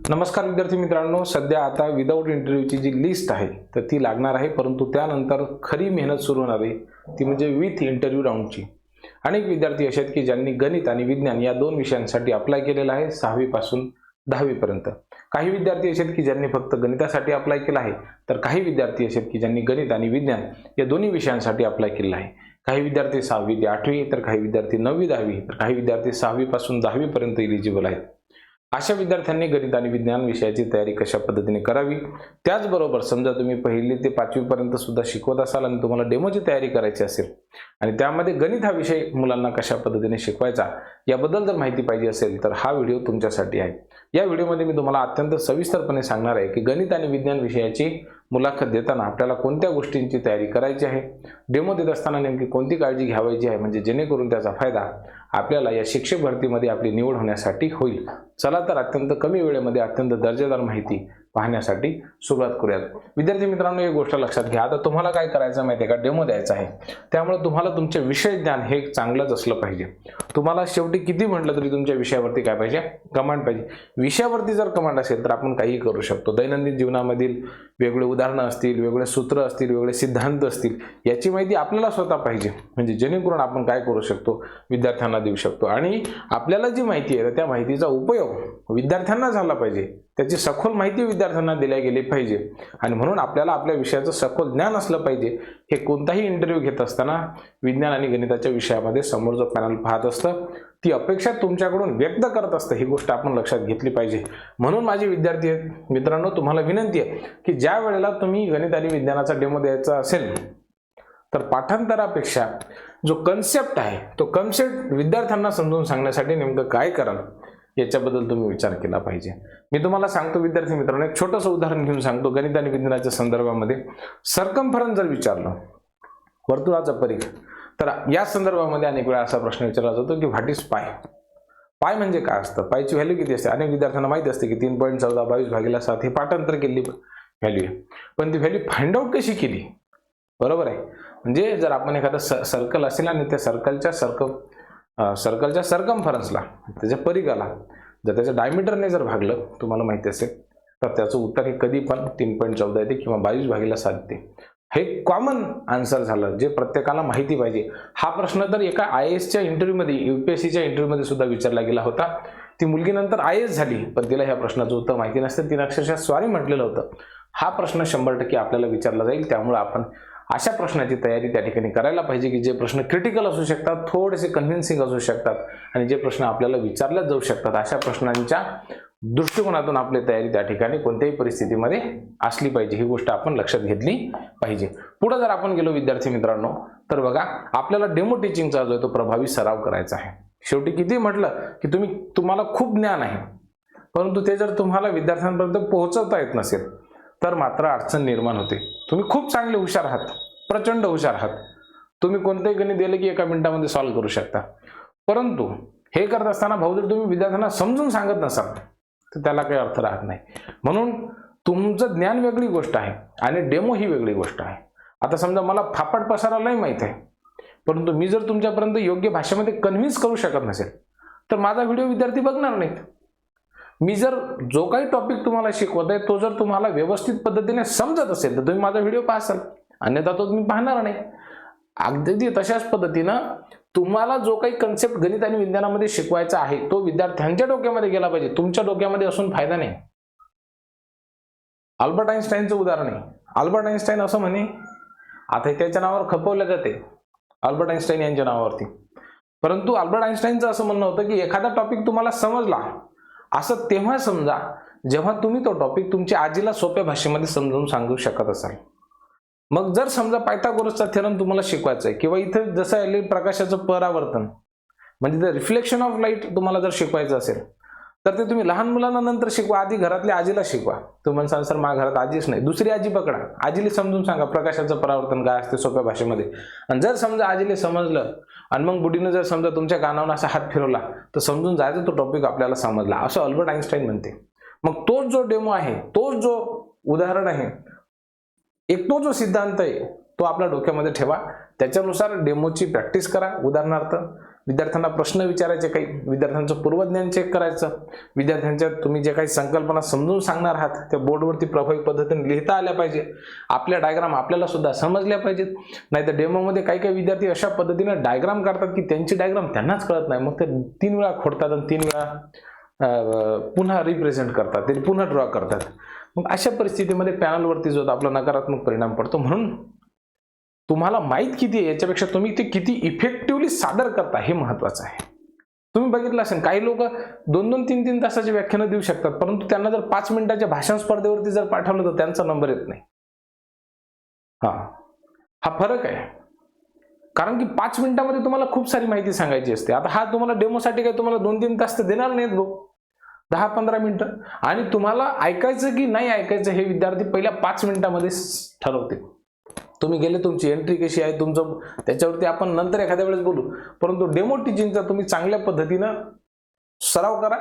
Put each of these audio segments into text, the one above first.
नमस्कार विद्यार्थी मित्रांनो, सध्या आता विदाऊट इंटरव्ह्यूची जी लिस्ट आहे तर ती लागणार आहे, परंतु त्यानंतर खरी मेहनत सुरू होणार आहे ती म्हणजे विथ इंटरव्ह्यू राऊंडची। अनेक विद्यार्थी असे आहेत की ज्यांनी गणित आणि विज्ञान या दोन विषयांसाठी अप्लाय केलेला आहे 6वी पासून 10वी पर्यंत। काही विद्यार्थी असे आहेत की ज्यांनी फक्त गणितासाठी अप्लाय केला आहे, तर काही विद्यार्थी असे आहेत की ज्यांनी गणित आणि विज्ञान या दोन्ही विषयांसाठी अप्लाय केलेला आहे। काही विद्यार्थी 6वी ते 8वी, तर काही विद्यार्थी 9वी 10वी, तर काही विद्यार्थी 6वी पासून 10वी पर्यंत एलिजिबल आहेत। अशा विद्यार्थ्यांनी गणित आणि विज्ञान विषयाची तयारी कशा पद्धतीने करावी, त्याचबरोबर समजा तुम्ही 1ली ते 5वी पर्यंत सुद्धा शिकवत असाल आणि तुम्हाला डेमोची तयारी करायची असेल आणि त्यामध्ये गणित हा विषय मुलांना कशा पद्धतीने शिकवायचा याबद्दल जर माहिती पाहिजे असेल तर हा व्हिडिओ तुमच्यासाठी आहे। या व्हिडिओमध्ये मी तुम्हाला अत्यंत सविस्तरपणे सांगणार आहे की गणित आणि विज्ञान विषयाची मुलाखत देताना आपल्याला कोणत्या गोष्टींची तयारी करायची आहे, डेमो देत असताना नेमकी कोणती काळजी घ्यायची आहे, म्हणजे जेणेकरून त्याचा फायदा आपल्याला या शिक्षक भरतीमध्ये आपली निवड होण्यासाठी होईल। चला तर अत्यंत कमी वेळेमध्ये अत्यंत दर्जेदार माहिती पाहण्यासाठी सुरुवात करूयात। विद्यार्थी मित्रांनो, एक गोष्ट लक्षात घ्या, आता तुम्हाला काय करायचं माहिती आहे का, डेमो द्यायचा आहे, त्यामुळे तुम्हाला तुमचे विषय ज्ञान हे चांगलंच असलं पाहिजे। तुम्हाला शेवटी किती म्हटलं तरी तुमच्या विषयावरती काय पाहिजे, कमांड पाहिजे। विषयावरती जर कमांड असेल तर आपण काही करू शकतो। दैनंदिन जीवनामधील वेगळे उदाहरणं असतील, वेगळे सूत्र असतील, वेगळे सिद्धांत असतील, याची माहिती आपल्याला स्वतः पाहिजे, म्हणजे जेणेकरून आपण काय करू शकतो, विद्यार्थ्यांना देऊ शकतो। आणि आपल्याला जी माहिती आहे त्या माहितीचा उपयोग विद्यार्थ्यांना झाला पाहिजे, त्याची सखोल माहिती विद्यार्थ्यांना दिल्या गेली पाहिजे। आणि म्हणून आपल्याला आपल्या विषयाचं सखोल ज्ञान असलं पाहिजे। हे कोणताही इंटरव्ह्यू घेत असताना विज्ञान आणि गणिताच्या विषयामध्ये समोर जो पॅनल पाहत असतं ती अपेक्षा तुमच्याकडून व्यक्त करत असतं, ही गोष्ट आपण लक्षात घेतली पाहिजे। म्हणून माझे विद्यार्थी मित्रांनो, तुम्हाला विनंती आहे की ज्या वेळेला तुम्ही गणित आणि विज्ञानाचा डेमो द्यायचा असेल तर पाठांतरापेक्षा जो कन्सेप्ट आहे तो कन्सेप्ट विद्यार्थ्यांना समजून सांगण्यासाठी नेमकं काय कराल याच्याबद्दल तुम्ही विचार केला पाहिजे। मी तुम्हाला सांगतो विद्यार्थी मित्रांनो, एक छोटंसं उदाहरण घेऊन सांगतो। गणित आणि विज्ञानाच्या संदर्भामध्ये सर्कम्फरन्स जर विचारलं, वर्तुळाचा परिघ, तर या संदर्भामध्ये अनेक वेळा असा प्रश्न विचारला जातो की व्हॉट इज पाय, पाय म्हणजे काय असतं, पायची व्हॅल्यू किती असते। अनेक विद्यार्थ्यांना माहिती असते की 3.14 22/7 हे पाठांतर केलेली व्हॅल्यू आहे, पण ती व्हॅल्यू फाइंड आउट कशी केली, बरोबर आहे। म्हणजे जर आपण एखादा सर्कल असेल आणि त्या सर्कलच्या सर्कम्फरन्सला, त्याच्या परिघाला जर त्याच्या डायमीटरने जर भागलं, तुम्हाला माहिती असेल तर त्याचं उत्तर हे कधी पण 3.14 येते किंवा 22/7 येते। हे कॉमन आन्सर झालं, जे प्रत्येकाला माहिती पाहिजे। हा प्रश्न तर एका IASच्या इंटरव्ह्यूमध्ये, UPSCच्या इंटरव्ह्यूमध्ये सुद्धा विचारला गेला होता। ती मुलगी नंतर IAS झाली, पण तिला ह्या प्रश्नाचं उत्तर माहिती नसतं, तिने अक्षरशः सॉरी म्हटलेलं होतं। हा प्रश्न 100% आपल्याला विचारला जाईल, त्यामुळे आपण अशा प्रश्नाची तयारी त्या ठिकाणी करायला पाहिजे की जे प्रश्न क्रिटिकल असू शकतात, थोडेसे कन्व्हिन्सिंग असू शकतात आणि जे प्रश्न आपल्याला विचारले जाऊ शकतात, अशा प्रश्नांच्या दृष्टिकोनातून आपली तयारी त्या ठिकाणी कोणत्याही परिस्थितीमध्ये असली पाहिजे, ही गोष्ट आपण लक्षात घेतली पाहिजे। पुढे जर आपण गेलो विद्यार्थी मित्रांनो, तर बघा, आपल्याला डेमो टीचिंगचा जो आहे तो प्रभावी सराव करायचा आहे। शेवटी किती म्हटलं की तुम्हाला खूप ज्ञान आहे, परंतु ते जर तुम्हाला विद्यार्थ्यांपर्यंत पोहोचवता येत नसेल तर मात्र अडचण निर्माण होते। तुम्ही खूप चांगले हुशार आहात, प्रचंड हुशार आहात, तुम्ही कोणतेही गणित दिले की 1 मिनिटामध्ये सॉल्व्ह करू शकता, परंतु हे करत असताना भाऊ जर तुम्ही विद्यार्थ्यांना समजून सांगत नसाल तर त्याला काही अर्थ राहत नाही। म्हणून तुमचं ज्ञान वेगळी गोष्ट आहे आणि डेमो ही वेगळी गोष्ट आहे। आता समजा मला फापट पसारालाही माहित आहे, परंतु मी जर तुमच्यापर्यंत योग्य भाषेमध्ये कन्व्हिन्स करू शकत नसेल तर माझा व्हिडिओ विद्यार्थी बघणार नाहीत। मी जर जो काही टॉपिक तुम्हाला शिकवत आहे तो जर तुम्हाला व्यवस्थित पद्धतीने समजत असेल तर तुम्ही माझा व्हिडिओ पाहाल, अन्यथा तो तुम्ही पाहणार नाही। अगदी तशाच पद्धतीनं तुम्हाला जो काही कन्सेप्ट गणित आणि विज्ञानामध्ये शिकवायचा आहे तो विद्यार्थ्यांच्या डोक्यामध्ये गेला पाहिजे, तुमच्या डोक्यामध्ये असून फायदा नाही। अल्बर्ट आइन्स्टाईनचं उदाहरण आहे। अल्बर्ट आइन्स्टाईन असं म्हणे, आता त्याच्या नावावर खपवले जाते अल्बर्ट आइन्स्टाईन यांच्या नावावरती, परंतु अल्बर्ट आइन्स्टाईनचं असं म्हणणं होतं की एखादा टॉपिक तुम्हाला समजला असं तेव्हा समजा जेव्हा तुम्ही तो टॉपिक तुमच्या आजीला सोप्या भाषेमध्ये समजावून सांगू शकत असाल। मग जर समजा पायथागोरसचा थेरम तुम्हाला शिकवायचा आहे किंवा इथे जसं आहे प्रकाशाचं परावर्तन म्हणजे द रिफ्लेक्शन ऑफ लाईट तुम्हाला जर शिकवायचं असेल तर ते तुम्ही लहान मुलांना नंतर शिकवा, आधी घरातल्या आजीला शिकवा। तुम्ही सांगा सर माझ्या घरात आजीच नाही, दुसरी आजी पकडा, आजीला समजून सांगा प्रकाशाचं परावर्तन काय असते सोप्या भाषेमध्ये। आणि जर समजा आजीला समजलं आणि मग बुढीनं जर समजा तुमच्या कानावर असा हात फिरवला तर समजून जायचं तो टॉपिक आपल्याला समजला, असं अल्बर्ट आइन्स्टाईन म्हणते। मग तोच जो डेमो आहे, तोच जो उदाहरण आहे, तो जो सिद्धांत आहे तो आपल्या डोक्यामध्ये ठेवा, त्याच्यानुसार डेमोची प्रॅक्टिस करा। उदाहरणार्थ विद्यार्थ्यांना प्रश्न विचारायचे, काही विद्यार्थ्यांचं पूर्वज्ञान चेक करायचं, विद्यार्थ्यांच्या तुम्ही जे काही संकल्पना समजून सांगणार आहात त्या बोर्डवरती प्रभावी पद्धतीने लिहिता आल्या पाहिजे, आपल्या डायग्राम आपल्याला सुद्धा समजल्या पाहिजेत. नाही तर डेमोमध्ये काही काही विद्यार्थी अशा पद्धतीने डायग्राम काढतात की त्यांची डायग्राम त्यांनाच कळत नाही, मग ते 3 वेळा खोडतात आणि 3 वेळा पुन्हा रिप्रेझेंट करतात, ते पुन्हा ड्रॉ करतात. मग अशा परिस्थितीमध्ये पॅनलवरती जो आपला नकारात्मक परिणाम पडतो. म्हणून तुम्हाला माहित किती आहे याच्यापेक्षा तुम्ही ते किती इफेक्टिव्हली सादर करता हे महत्वाचं आहे. तुम्ही बघितलं असेल काही लोक 2-2, 3-3 तासाची व्याख्यानं देऊ शकतात, परंतु त्यांना जर 5 मिनिटाच्या भाषण स्पर्धेवरती जर पाठवलं तर त्यांचा नंबर येत नाही. हा फरक आहे. कारण की 5 मिनिटामध्ये तुम्हाला खूप सारी माहिती सांगायची असते. आता हा तुम्हाला डेमोसाठी काय तुम्हाला 2-3 तास तर देणार नाहीत भाऊ, 10-15 मिनिटं. आणि तुम्हाला ऐकायचं की नाही ऐकायचं हे विद्यार्थी पहिल्या 5 मिनिटामध्ये ठरवते. तुम्ही गेले, तुमची एंट्री कशी आहे तुमचं त्याच्यावरती आपण नंतर एखाद्या वेळेस बोलू, परंतु डेमो टीचिंगचा तुम्ही चांगल्या पद्धतीनं सराव करा.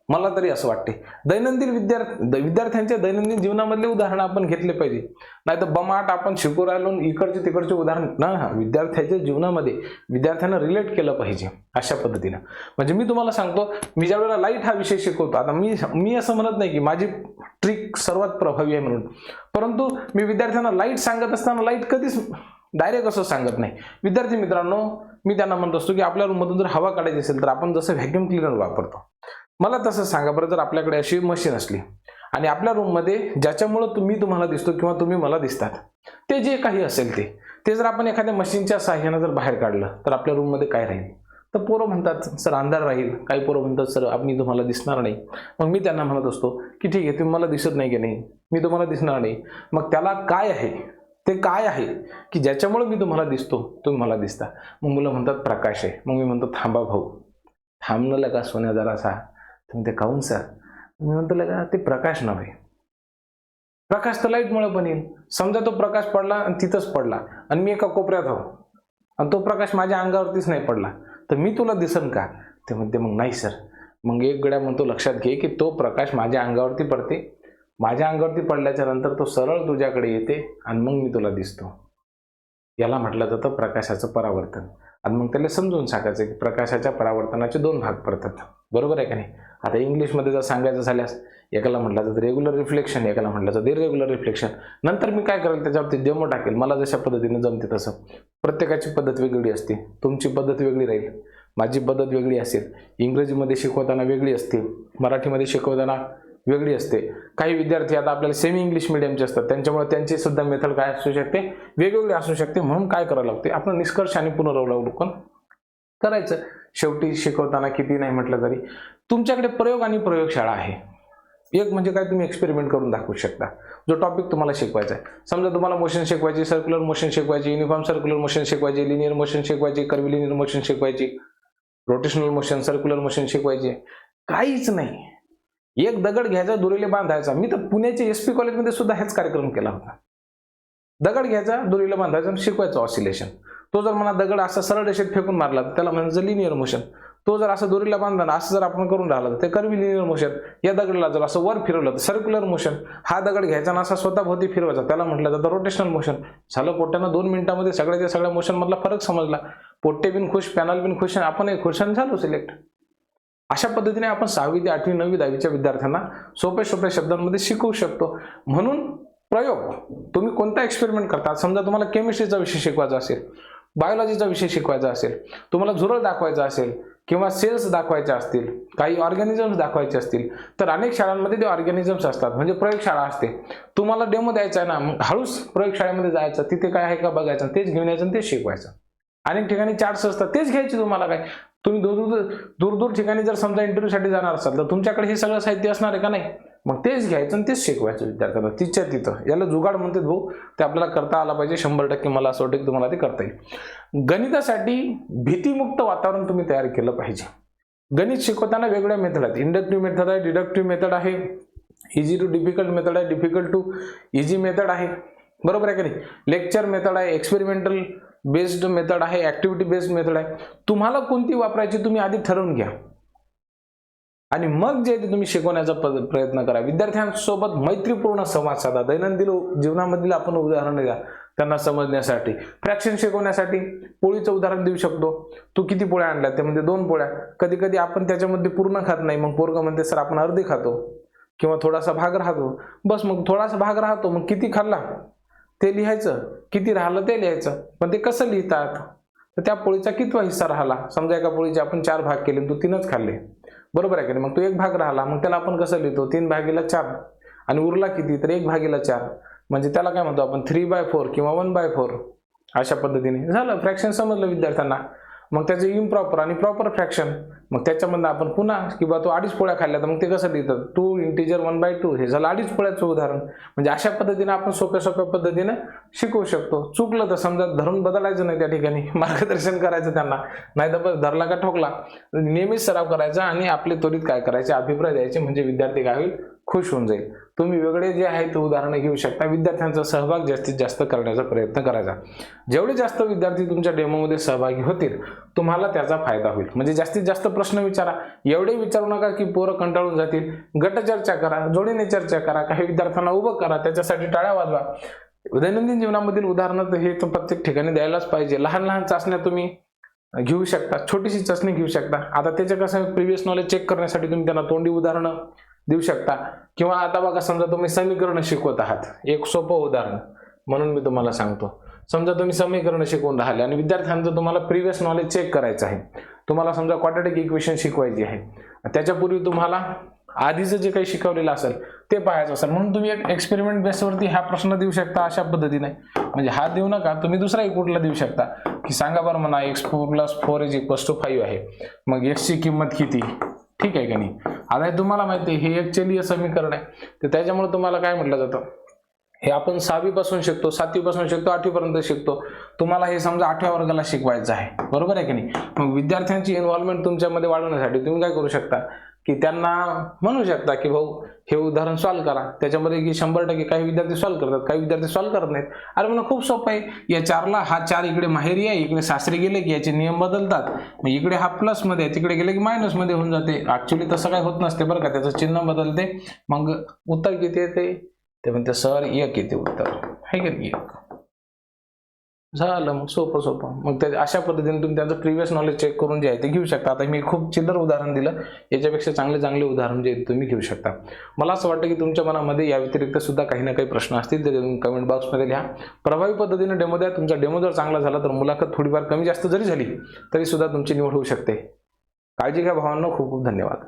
मला तरी असं वाटते दैनंदिन विद्यार्थ्यांच्या दैनंदिन जीवनामधले उदाहरण आपण घेतले पाहिजे. नाही तर बमाट आपण शिकू राहिलो इकडचे तिकडचे उदाहरण ना, विद्यार्थ्याच्या जीवनामध्ये विद्यार्थ्यांना रिलेट केलं पाहिजे अशा पद्धतीनं. म्हणजे मी तुम्हाला सांगतो, मी ज्या वेळेला लाईट हा विषय शिकवतो, आता मी असं म्हणत नाही की माझी ट्रिक सर्वात प्रभावी आहे म्हणून, परंतु मी विद्यार्थ्यांना लाईट सांगत असताना लाईट कधीच डायरेक्ट असं सांगत नाही. विद्यार्थी मित्रांनो, मी त्यांना म्हणत असतो की आपल्या रूममधून जर हवा काढायची असेल तर आपण जसं व्हॅक्यूम क्लिनर वापरतो, मला तसं सांगा बरं. जर आपल्याकडे अशी मशीन असली आणि आपल्या रूममध्ये ज्याच्यामुळं मी तुम्हाला दिसतो किंवा तुम्ही मला दिसतात ते जे काही असेल ते जर आपण एखाद्या मशीनच्या साहाय्याने जर बाहेर काढलं तर आपल्या रूममध्ये काय राहील? तर पोरं म्हणतात सर अंधार राहील, काही पोरं म्हणतात सर मी तुम्हाला दिसणार नाही. मग मी त्यांना म्हणत असतो की ठीक आहे, तुम्ही मला दिसत नाही की नाही, मी तुम्हाला दिसणार नाही, मग त्याला काय आहे, ते काय आहे की ज्याच्यामुळे मी तुम्हाला दिसतो, तुम्ही मला दिसता? मग मुलं म्हणतात प्रकाश आहे. मग मी म्हणतो थांबा भाऊ, थांबणं लगा सोन्या जरासा. तुम्ही ते काहून सर? मी म्हणतो लगा ते प्रकाश नव्हे, प्रकाश तर लाईटमुळे पण येईल. समजा तो प्रकाश पडला आणि तिथंच पडला आणि मी एका कोपऱ्यात आहो आणि तो प्रकाश माझ्या अंगावरतीच नाही पडला, तर मी तुला दिसन का? ते म्हणते मग नाही सर. मग एक गड्या म्हणतो लक्षात घे की तो प्रकाश माझ्या अंगावरती पडते, माझ्या अंगावरती पडल्याच्या नंतर तो सरळ तुझ्याकडे येते आणि मग मी तुला दिसतो. याला म्हटलं जातं प्रकाशाचं परावर्तन. आणि मग त्याला समजून सांगायचं की प्रकाशाच्या परावर्तनाचे 2 भाग पडतात, बरोबर आहे का नाही? आता इंग्लिशमध्ये जर सांगायचं झाल्यास एकाला म्हटलं जातं रेग्युलर रिफ्लेक्शन, एकाला म्हटलं जातं इरेग्युलर रिफ्लेक्शन. नंतर मी काय करेल त्याच्यावरती डेमो टाकेल, मला जशा पद्धतीने जमते तसं. प्रत्येकाची पद्धत वेगळी असते, तुमची पद्धत वेगळी राहील, माझी पद्धत वेगळी असेल. इंग्रजीमध्ये शिकवताना वेगळी असते, मराठीमध्ये शिकवताना वेगळी असते. काही विद्यार्थी आता आपल्याला सेमी इंग्लिश मिडियमचे असतात, त्यांच्यामुळे त्यांची सुद्धा मेथड काय असू शकते, वेगवेगळी असू शकते. म्हणून काय करावं लागते, आपण निष्कर्ष आणि पुनरावलोकन करायचं. शेवटी शिकवताना किती नाही म्हटलं तरी तुमच्याकडे प्रयोग आणि प्रयोगशाळा आहे. एक म्हणजे काय, तुम्ही एक्सपेरिमेंट करून दाखवू शकता जो टॉपिक तुम्हाला शिकवायचा आहे. समजा तुम्हाला मोशन शिकवायची, सर्क्युलर मोशन शिकवायची, युनिफॉर्म सर्क्युलर मोशन शिकवायची, लिनियर मोशन शिकवायची, कर्व्हिलिनियर मोशन शिकवायची, रोटेशनल मोशन, सर्क्युलर मोशन शिकवायची, काहीच नाही. एक दगड घ्यायचा, दोरीला बांधायचा. मी तर पुण्याच्या SP कॉलेजमध्ये सुद्धा हेच कार्यक्रम केला होता. दगड घ्यायचा, दोरीला बांधायचा आणि शिकवायचं ऑसिलेशन. तो जर मला दगड असा सरळ रेषेत फेकून मारला तर त्याला म्हणायचं लिनियर मोशन. तो जर असं दोरीला बांधला असं जर आपण करून राहिला तर ते कर्व्हिलिनियर मोशन. या दगडाला जर असं वर फिरवलं तर सर्क्युलर मोशन. हा दगड घ्यायचा आणि असा स्वतःभोवती फिरवायचा, त्याला म्हटलं जातं रोटेशनल मोशन. झालं. पोट्ट्यानं 2 मिनिटांमध्ये सगळ्याच्या सगळ्या मोशन मधला फरक समजला. पोट्टे बिन खुश, पॅनल बिन खुश, आपणही खुश आणि झालो सिलेक्ट. अशा पद्धतीने आपण 6वी ते 8वी 9वी 10वीच्या विद्यार्थ्यांना सोप्या शब्दांमध्ये शिकवू शकतो. म्हणून प्रयोग, तुम्ही कोणता एक्सपेरिमेंट करता, समजा तुम्हाला केमिस्ट्रीचा विषय शिकवायचा असेल, बायोलॉजीचा विषय शिकवायचा असेल, तुम्हाला झुरळ दाखवायचा असेल किंवा सेल्स दाखवायचे असतील, काही ऑर्गॅनिझम्स दाखवायचे असतील, तर अनेक शाळांमध्ये ते ऑर्गॅनिझम्स असतात, म्हणजे प्रयोगशाळा असते. तुम्हाला डेमो द्यायचा आहे ना, हळूच प्रयोगशाळेमध्ये जायचं, तिथे काय आहे का बघायचं, तेच घेऊन यायचं आणि तेच शिकवायचं. अनेक ठिकाणी चार्ट्स असतात, तेच घ्यायचे. तुम्हाला काय, तुम्ही दूर ठिकाणी जर समजा इंटरव्ह्यूसाठी जाणार असाल तर तुमच्याकडे हे सगळं साहित्य असणार आहे का नाही, मग तेच घ्यायचं आणि तेच शिकवायचं विद्यार्थ्यांना तिच्या तिथं. याला जुगाड म्हणतात भाऊ, ते आपल्याला करता आला पाहिजे. 100% मला असं वाटतं की तुम्हाला ते करता येईल. गणितासाठी भीतीमुक्त वातावरण तुम्ही तयार केलं पाहिजे. गणित शिकवताना वेगवेगळ्या मेथड आहेत. इंडक्टिव्ह मेथड आहे, डिडक्टिव्ह मेथड आहे, इझी टू डिफिकल्ट मेथड आहे, डिफिकल्ट टू इझी मेथड आहे, बरोबर आहे का नाही. लेक्चर मेथड आहे, एक्सपेरिमेंटल बेस्ड मेथड आहे, ऍक्टिव्हिटी बेस्ड मेथड आहे. तुम्हाला कोणती वापरायची तुम्ही आधी ठरवून घ्या आणि मग जे ते तुम्ही शिकवण्याचा प्रयत्न करा. विद्यार्थ्यांसोबत मैत्रीपूर्ण संवाद साधा. दैनंदिन जीवनामधील आपण उदाहरण द्या. त्यांना समजण्यासाठी. फ्रॅक्शन शिकवण्यासाठी पोळीचं उदाहरण देऊ शकतो. तू किती पोळ्या आणल्या? ते म्हणजे 2 पोळ्या. कधी कधी आपण त्याच्यामध्ये पूर्ण खात नाही, मग पोरगं म्हणते सर आपण अर्धी खातो किंवा थोडासा भाग राहतो. बस मग थोडासा भाग राहतो, मग किती खाल्ला ते लिहायचं, किती राहिलं ते लिहायचं. पण ते कसं लिहितात? तर त्या पोळीचा कितवा हिस्सा राहिला? समजा एका पोळीचे आपण 4 भाग केले, तू 3च खाल्ले, बरोबर आहे की नाही? मग तो 1 भाग राहिला, मग त्याला आपण कसं लिहितो? 3/4 आणि उरला किती? तर 1/4. म्हणजे त्याला काय म्हणतो आपण? 3/4 किंवा 1/4 अशा पद्धतीने झालं. फ्रॅक्शन समजलं विद्यार्थ्यांना. मग त्याचे इम्प्रॉपर आणि प्रॉपर फ्रॅक्शन. मग त्याच्यामधनं आपण पुन्हा किंवा तो 2.5 पोळ्या खाल्ल्या, तर मग ते कसं लिहितात? 2 इंटिजर 1/2 हे झालं 2.5 पोळ्याचं उदाहरण. म्हणजे अशा पद्धतीने आपण सोप्या सोप्या पद्धतीने शिकवू शकतो. चुकलं तर समजा धरून बदलायचं नाही, त्या ठिकाणी मार्गदर्शन करायचं त्यांना, नाही तर बस धरला का ठोकला. नेहमीच सराव करायचा आणि आपले त्वरित काय करायचे? अभिप्राय द्यायचे. म्हणजे विद्यार्थी काय होईल? खुश होऊन जाईल. तुम्ही वेगळे जे आहे ते उदाहरणं घेऊ शकता. विद्यार्थ्यांचा सहभाग जास्तीत जास्त करण्याचा प्रयत्न करायचा. जेवढे जास्त विद्यार्थी तुमच्या डेमोमध्ये सहभागी होतील तुम्हाला त्याचा फायदा होईल. म्हणजे जास्तीत जास्त प्रश्न विचारा. एवढे विचारू नका की पोरं कंटाळून जातील. गटचर्चा करा, जोडीने चर्चा करा, काही विद्यार्थ्यांना उभं करा, त्याच्यासाठी टाळ्या वाजवा. दैनंदिन जीवनामधील उदाहरणं तर हे तर प्रत्येक ठिकाणी द्यायलाच पाहिजे. लहान लहान चाचण्या तुम्ही घेऊ शकता, छोटीशी चाचणी घेऊ शकता. आता त्याचं कसं प्रिव्हियस नॉलेज चेक करण्यासाठी तुम्ही त्यांना तोंडी उदाहरणं देऊ शकता. किंवा आता बघा, समजा तुम्ही समीकरण शिकवत आहात, एक सोपं उदाहरण म्हणून मी तुम्हाला सांगतो. समजा तुम्ही समीकरण शिकवून राहिले आणि विद्यार्थ्यांचं तुम्हाला प्रिव्हियस नॉलेज चेक करायचं आहे. तुम्हाला समजा क्वाड्रॅटिक इक्वेशन शिकवायची आहे, त्याच्यापूर्वी तुम्हाला आधीचं जे काही शिकवलेलं असेल ते पाहायचं असेल, म्हणून तुम्ही एक एक्सपेरिमेंट बेसवरती हा प्रश्न देऊ शकता. अशा पद्धतीने म्हणजे हा देऊ नका, तुम्ही दुसराही कुठला देऊ शकता की सांगा बरं म्हणा x4 + 4 = 5 आहे, मग x ची किंमत किती? ठीक आहे का नाही? आता हे तुम्हाला माहिती आहे हे एक चलीय समीकरण आहे, तर त्याच्यामुळे तुम्हाला काय म्हटलं जातं, हे आपण 6वी पासून शिकतो, 7वी पासून शिकतो, 8वी पर्यंत शिकतो. तुम्हाला हे समजा 8व्या वर्गाला शिकवायचं आहे, बरोबर आहे की नाही? मग विद्यार्थ्यांची इन्व्हॉल्वमेंट तुमच्यामध्ये वाढवण्यासाठी तुम्ही काय करू शकता की त्यांना म्हणू शकता की भाऊ हे उदाहरण सॉल्व्ह करा. त्याच्यामध्ये की 100% काही विद्यार्थी सॉल्व्ह करतात, काही विद्यार्थी सॉल्व्ह करत नाहीत. अरे म्हणून खूप सोपं आहे. या 4ला हा 4 इकडे माहेरी आहे, इकडे सासरी गेले की याचे नियम बदलतात. मग इकडे हा प्लसमध्ये आहे, तिकडे गेले की मायनसमध्ये होऊन जाते. ऍक्च्युली तसं काही होत नसते बरं का, त्याचं चिन्ह बदलते. मग उत्तर किती येते? ते म्हणते सर 1 येते उत्तर, आहे की नाही? 1 झालं. मग सोपं. मग त्या अशा पद्धतीने तुम्ही त्यांचं प्रिव्हियस नॉलेज चेक करून जे आहे ते घेऊ शकता. आता मी खूप चिल्लर उदाहरण दिलं, याच्यापेक्षा चांगले उदाहरण जे तुम्ही घेऊ शकता. मला असं वाटतं की तुमच्या मनामध्ये या व्यतिरिक्त सुद्धा काही ना काही प्रश्न असतील तर तुम्ही कमेंट बॉक्समध्ये लिहा. प्रभावी पद्धतीने डेमो द्या. तुमचा डेमो जर चांगला झाला तर मुलाखत थोडीफार कमी जास्त जरी झाली तरी सुद्धा तुमची निवड होऊ शकते. काळजी घ्या भावांनो. खूप खूप धन्यवाद.